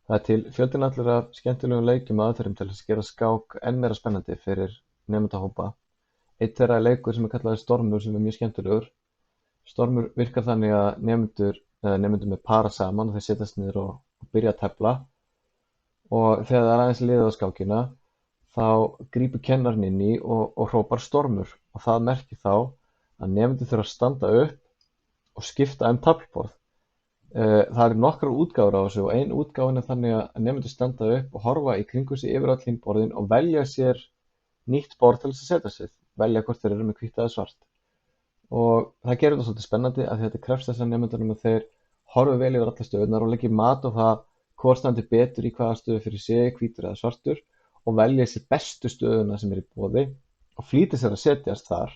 Það er til fjöldinn allur af skemmtilegum leikjum og aðferðum til þess að gera skák enn meira spennandi fyrir nemendahópa. Einn þeirra er leikur sem er kallaður Stormur sem er mjög skemmtilegur. Stormur virkar þannig að nemendum er parað saman og þeir setjast niður og byrja að tefla. Og þegar það er aðeins liðið á skákina þá grípur kennarinn inn í og hrópar Stormur. Og það merkir þá að nemendur þurfa að standa upp og skipta taflborð. Það eru nokkrar útgáfur á þessu og ein útgáfan er þannig að nemendur standa upp og horfa í kringum sig yfir öll hin borðin og velja sér nýtt borð til þess að setja sig, velja hvort þeir eru með hvítt eða svart. Og það gerir þetta svolítið spennandi að þetta krefst þess að nemendunum að þeir horfi vel yfir allar stöðunar og leggi mat á það hvort standi betur í hvaða stöðu fyrir sig, hvítur eða svartur, og velja sér bestu stöðuna sem er í boði og flýti sér að setjast þar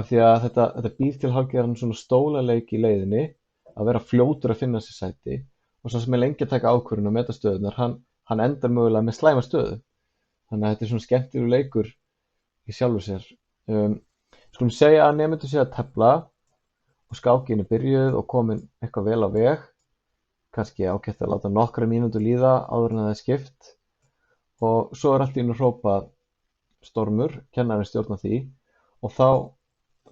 af því að þetta býr til hálfgerðan svona stólaleik í leiðinni að vera fljótur að finna sér sæti og sá sem er lengi að taka ákvörðun og meta stöðunar, hann endar mögulega með slæma stöðu. Þannig að þetta er svona skemmtilegur leikur í sjálfu sér. Skulum segja að nemendur sé að tefla og skákin er byrjuð og komin eitthvað vel á veg. Kannski ágætt að láta nokkra mínútur líða áður en það er skipt og svo er allt í einu hrópað Stormur, kennarinn stjórnar því og þá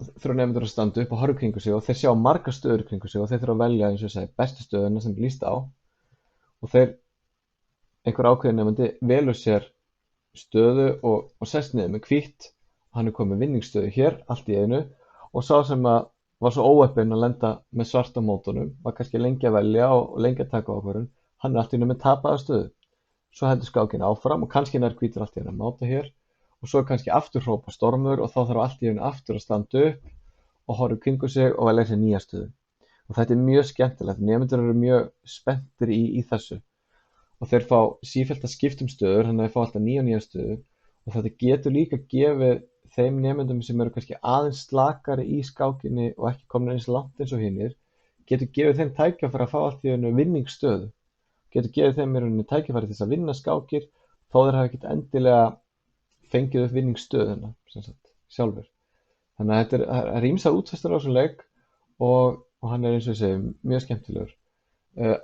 þurfa nemendur að standa upp og horfa í kringum sig og þeir sjá margar stöður í kringum sig og þeir þurfa að velja, eins og ég segi, bestu stöðuna sem er lýst á og einhver ákveðin nemandi velur sér stöðu og sest niður með hvítt og hann er komið með vinningsstöðu hér, allt í einu og sá sem var svo óheppinn að lenda með svarta mótunum, var kannski lengi að velja og lengi að taka ákvörðun, hann er allt í einu með tapaða stöðu. Svo heldur skákin áfram og kannski nær hvítur allt í einu að máta hér og svo er kannski aftur hrópað Stormur og þá þarf allt í einu aftur að standa upp og horfa í kringum sig og velja sér nýja stöðu. Og þetta er mjög skemmtilegt, nemendur eru mjög spenntir í þessu og þeir fá sífellt að skipta stöður, þannig að þeir fá alltaf nýja stöðu og þetta getur líka gefið þeim nemendum sem eru kannski aðeins slakari í skákinni og ekki komin eins langt eins og hinir, getur gefið þeim tækifæri að fá allt í einu vinningsstöðu, getur gefið þeim í rauninni tækifæri til þess að vinna skákir þó þeir hafa ekkert endilega fengið upp vinningsstöðuna sjálfur. Þannig að þetta er ýmsar útfærslur á þessum leik og hann er eins og ég segi mjög skemmtilegur.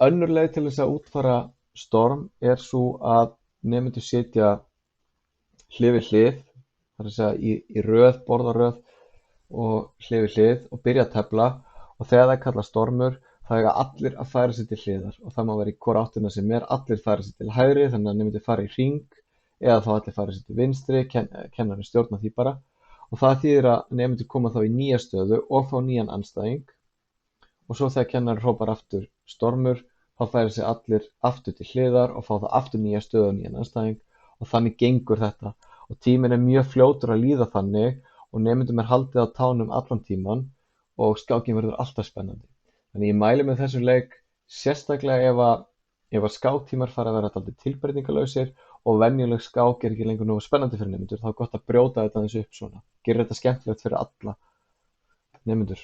Önnur leið til þess að útfæra Storm er svo að nemendur setja hlið við hlið, það er að segja í röð, borðaröð og hlið við hlið og byrja að tefla og þegar það kallast Stormur þá eiga allir að færa sig til hliðar og það má vera í hvor áttina sem er, allir færa sig til hægri þannig að nemendur fara í hring eða þá allir færa sig til vinstri, kennarinn stjórnar því bara og það þýðir að nemendur koma þá í nýja stöðu og fá nýjan andstæðing og svo þegar kennarinn hrópar aftur Stormur þá færa sig allir aftur til hliðar og fá þá aftur nýja stöðu og nýjan andstæðing og þannig gengur þetta og tíminn er mjög fljótur að líða þannig og nemendum er haldið á tánum allan tíman og skákin verður alltaf spennandi. Þannig ég mæli með þessum leik sérstaklega ef að skáktímar fara að vera dálítið tilbreytingarlausir og venjuleg skák er ekki lengur nógu spennandi fyrir nemendur, þá er gott að brjóta þetta aðeins upp svona. Gerir þetta skemmtilegt fyrir alla nemendur.